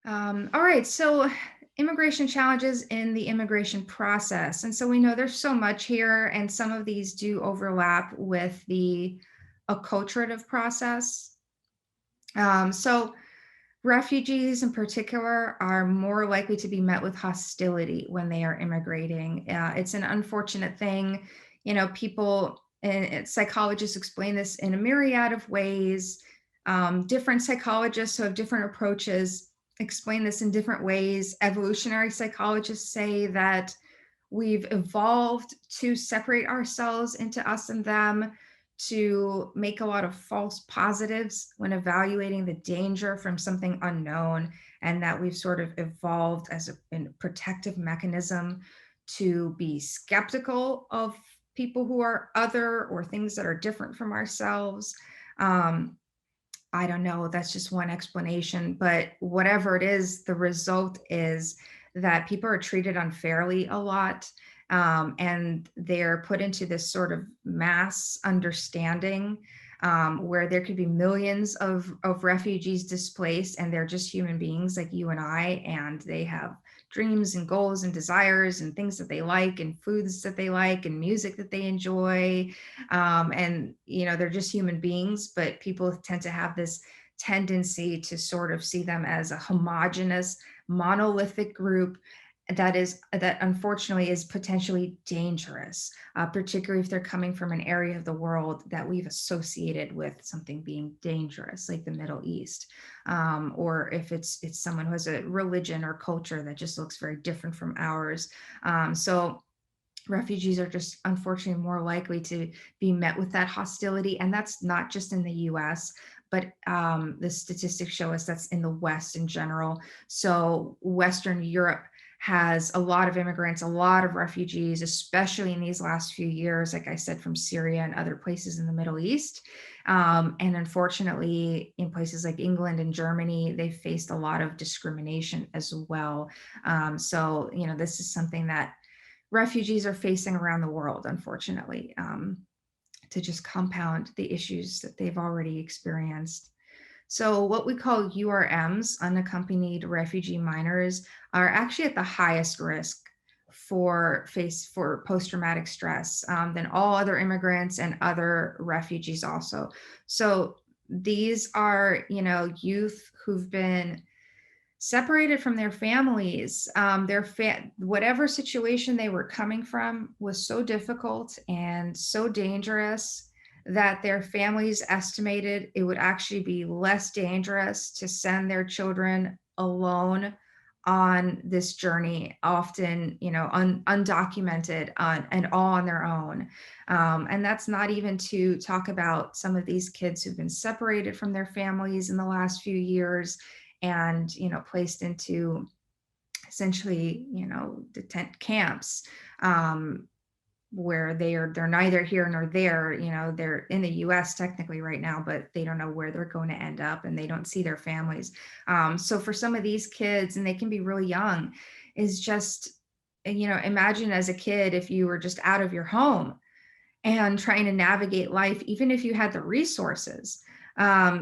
All right, so immigration challenges in the immigration process. And so we know there's so much here, and some of these do overlap with the acculturative process. So refugees in particular are more likely to be met with hostility when they are immigrating. It's an unfortunate thing. People and psychologists explain this in a myriad of ways. Different psychologists who have different approaches explain this in different ways. Evolutionary psychologists say that we've evolved to separate ourselves into us and them, to make a lot of false positives when evaluating the danger from something unknown, and that we've sort of evolved as a protective mechanism to be skeptical of people who are other or things that are different from ourselves. Um, I don't know, that's just one explanation, but whatever it is, the result is that people are treated unfairly a lot, and they're put into this sort of mass understanding, where there could be millions of refugees displaced, and they're just human beings like you and I, and they have dreams and goals and desires and things that they like and foods that they like and music that they enjoy, and they're just human beings, but people tend to have this tendency to sort of see them as a homogenous monolithic group that unfortunately is potentially dangerous, particularly if they're coming from an area of the world that we've associated with something being dangerous, like the Middle East, or if it's someone who has a religion or culture that just looks very different from ours. So refugees are just unfortunately more likely to be met with that hostility. And that's not just in the US, but the statistics show us that's in the West in general. So Western Europe has a lot of immigrants, a lot of refugees, especially in these last few years, like I said, from Syria and other places in the Middle East. And unfortunately, in places like England and Germany, they faced a lot of discrimination as well. So this is something that refugees are facing around the world, unfortunately, to just compound the issues that they've already experienced. So, what we call URMs, unaccompanied refugee minors, are actually at the highest risk for post-traumatic stress than all other immigrants and other refugees also. So these are, youth who've been separated from their families. Whatever situation they were coming from was so difficult and so dangerous that their families estimated it would actually be less dangerous to send their children alone on this journey, often undocumented, and all on their own. And that's not even to talk about some of these kids who've been separated from their families in the last few years and placed into essentially detent camps, where they're neither here nor there. They're in the US technically right now, but they don't know where they're going to end up, and they don't see their families. So for some of these kids, and they can be really young, is just imagine as a kid if you were just out of your home and trying to navigate life, even if you had the resources.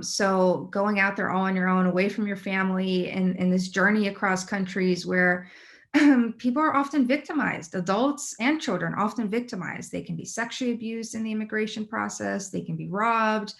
So going out there all on your own, away from your family, and in this journey across countries where people are often victimized, adults and children often victimized. They can be sexually abused in the immigration process. They can be robbed.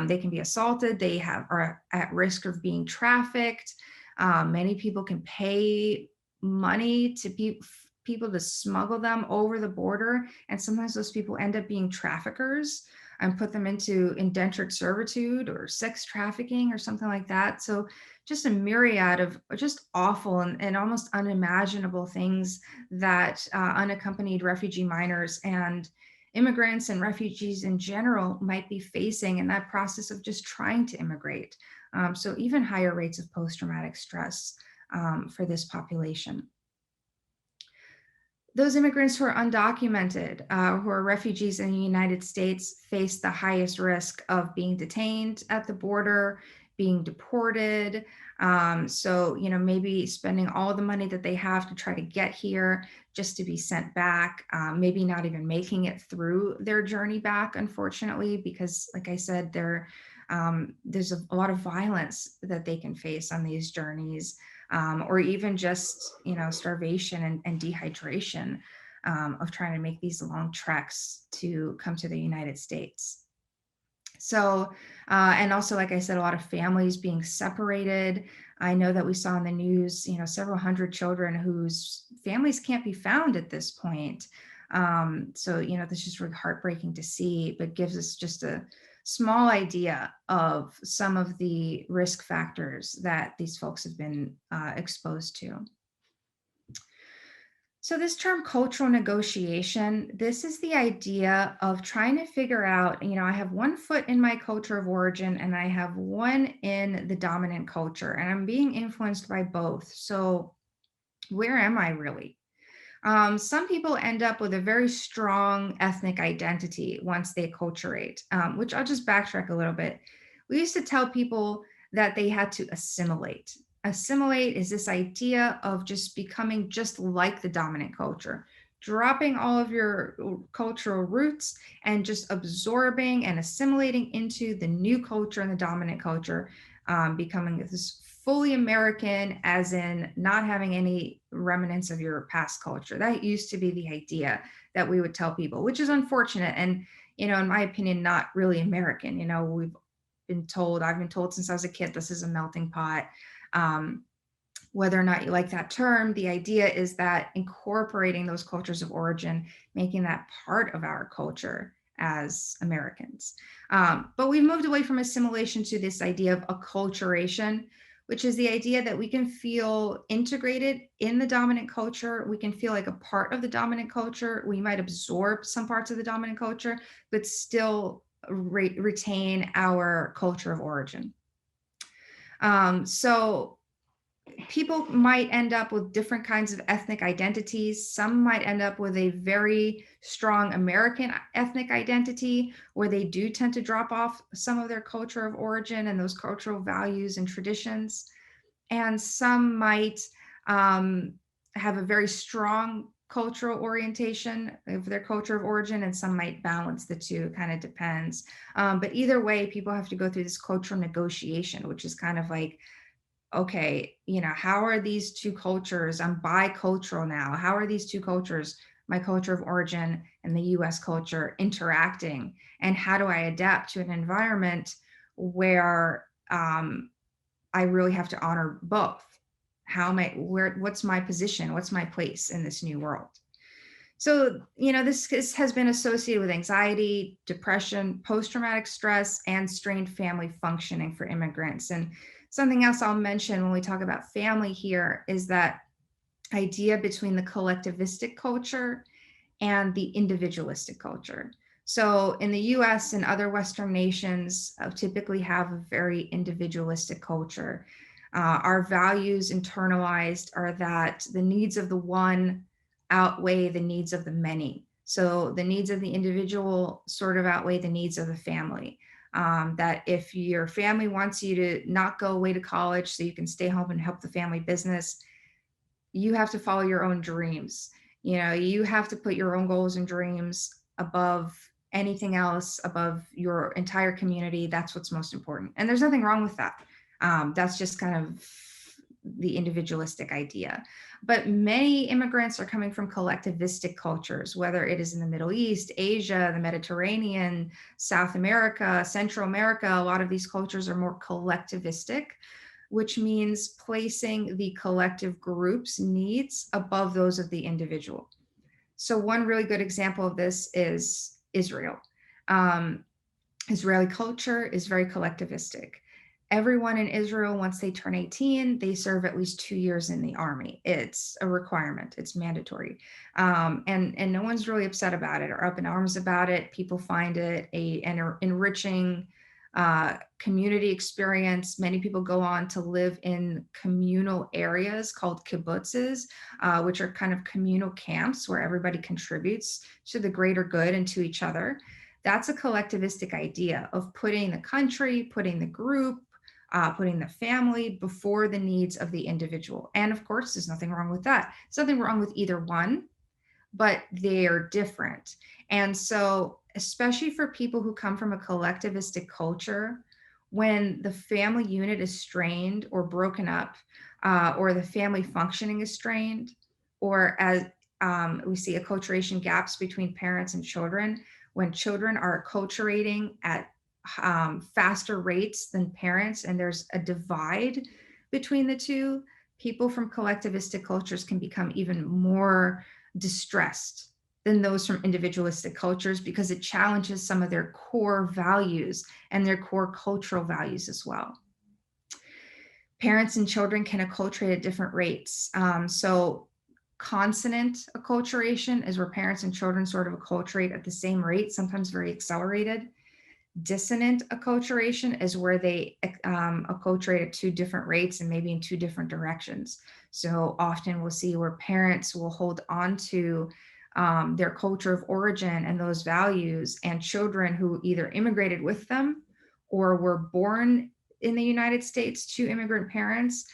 They can be assaulted. Are at risk of being trafficked. Many people can pay money to people to smuggle them over the border. And sometimes those people end up being traffickers and put them into indentured servitude or sex trafficking or something like that. So just a myriad of just awful and almost unimaginable things that unaccompanied refugee minors and immigrants and refugees in general might be facing in that process of just trying to immigrate. So even higher rates of post-traumatic stress for this population. Those immigrants who are undocumented, who are refugees in the United States, face the highest risk of being detained at the border, being deported. Maybe spending all the money that they have to try to get here just to be sent back, maybe not even making it through their journey back, unfortunately, because, like I said, there's a lot of violence that they can face on these journeys. or even just, starvation and dehydration, of trying to make these long treks to come to the United States. So, and also, like I said, a lot of families being separated. I know that we saw in the news, several hundred children whose families can't be found at this point. So, this is just really heartbreaking to see, but gives us just a small idea of some of the risk factors that these folks have been exposed to. So this term cultural negotiation, this is the idea of trying to figure out, I have one foot in my culture of origin and I have one in the dominant culture, and I'm being influenced by both. So where am I really? Some people end up with a very strong ethnic identity once they acculturate, which I'll just backtrack a little bit. We used to tell people that they had to assimilate. Assimilate is this idea of just becoming just like the dominant culture, dropping all of your cultural roots and just absorbing and assimilating into the new culture and the dominant culture, becoming this fully American, as in not having any remnants of your past culture. That used to be the idea that we would tell people, which is unfortunate. And, in my opinion, not really American. I've been told since I was a kid, this is a melting pot. Whether or not you like that term, the idea is that incorporating those cultures of origin, making that part of our culture as Americans. But we've moved away from assimilation to this idea of acculturation, which is the idea that we can feel integrated in the dominant culture. We can feel like a part of the dominant culture. We might absorb some parts of the dominant culture, but still retain our culture of origin. So people might end up with different kinds of ethnic identities. Some might end up with a very strong American ethnic identity where they do tend to drop off some of their culture of origin and those cultural values and traditions. And some might have a very strong cultural orientation of their culture of origin, and some might balance the two. It kind of depends. But either way, people have to go through this cultural negotiation, which is kind of like, okay, how are these two cultures? I'm bicultural now. How are these two cultures, my culture of origin and the US culture, interacting? And how do I adapt to an environment where I really have to honor both? What's my position? What's my place in this new world? So, this has been associated with anxiety, depression, post-traumatic stress, and strained family functioning for immigrants. And something else I'll mention when we talk about family here is that idea between the collectivistic culture and the individualistic culture. So in the US and other Western nations typically have a very individualistic culture. Our values internalized are that the needs of the one outweigh the needs of the many. So the needs of the individual sort of outweigh the needs of the family. That if your family wants you to not go away to college so you can stay home and help the family business, you have to follow your own dreams. You have to put your own goals and dreams above anything else, above your entire community. That's what's most important. And there's nothing wrong with that. That's just kind of the individualistic idea. But many immigrants are coming from collectivistic cultures, whether it is in the Middle East, Asia, the Mediterranean, South America, Central America. A lot of these cultures are more collectivistic, which means placing the collective group's needs above those of the individual. So one really good example of this is Israel. Israeli culture is very collectivistic. Everyone in Israel, once they turn 18, they serve at least 2 years in the army. It's a requirement. It's mandatory. And no one's really upset about it or up in arms about it. People find it an enriching community experience. Many people go on to live in communal areas called kibbutzes, which are kind of communal camps where everybody contributes to the greater good and to each other. That's a collectivistic idea of putting the country, putting the group, putting the family before the needs of the individual. And of course, there's nothing wrong with that. There's nothing wrong with either one, but they're different. And so, especially for people who come from a collectivistic culture, when the family unit is strained or broken up, or the family functioning is strained, or as we see acculturation gaps between parents and children, when children are acculturating at faster rates than parents, and there's a divide between the two, people from collectivistic cultures can become even more distressed than those from individualistic cultures because it challenges some of their core values and their core cultural values as well. Parents and children can acculturate at different rates. So consonant acculturation is where parents and children sort of acculturate at the same rate, sometimes very accelerated. Dissonant acculturation is where they acculturate at two different rates and maybe in two different directions. So often we'll see where parents will hold on to their culture of origin and those values, and children who either immigrated with them or were born in the United States to immigrant parents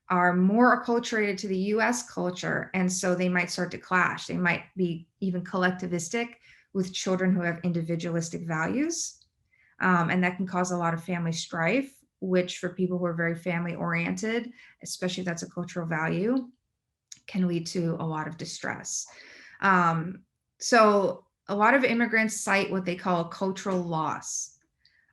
are more acculturated to the US culture. And so they might start to clash. They might be even collectivistic with children who have individualistic values. And that can cause a lot of family strife, which for people who are very family oriented, especially if that's a cultural value, can lead to a lot of distress. So a lot of immigrants cite what they call a cultural loss,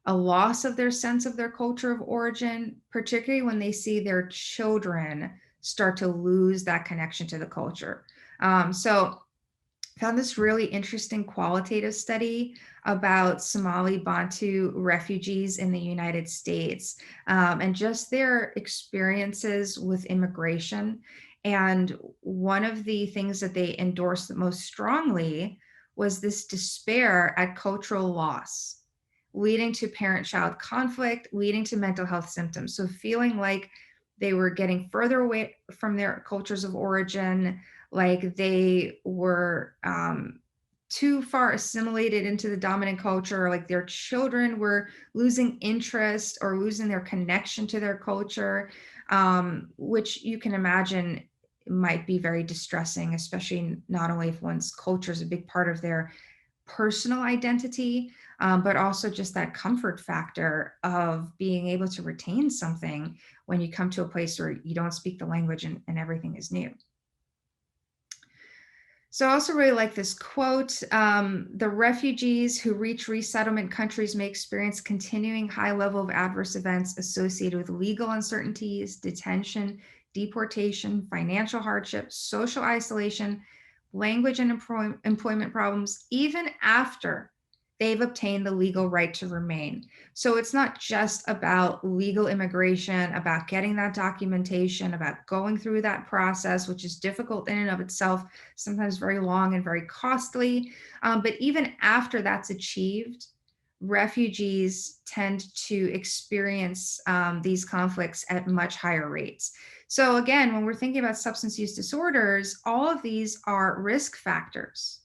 a loss of their sense of their culture of origin, particularly when they see their children start to lose that connection to the culture. So found this really interesting qualitative study about Somali Bantu refugees in the United States, and just their experiences with immigration. And one of the things that they endorsed the most strongly was this despair at cultural loss, leading to parent-child conflict, leading to mental health symptoms. So feeling like they were getting further away from their cultures of origin, like they were too far assimilated into the dominant culture, like their children were losing interest or losing their connection to their culture, which you can imagine might be very distressing, especially not only if one's culture is a big part of their personal identity, but also just that comfort factor of being able to retain something when you come to a place where you don't speak the language and everything is new. So I also really like this quote. The refugees who reach resettlement countries may experience continuing high level of adverse events associated with legal uncertainties, detention, deportation, financial hardship, social isolation, language and employment problems, even after they've obtained the legal right to remain. So it's not just about legal immigration, about getting that documentation, about going through that process, which is difficult in and of itself, sometimes very long and very costly. But even after that's achieved, refugees tend to experience these conflicts at much higher rates. So again, when we're thinking about substance use disorders, all of these are risk factors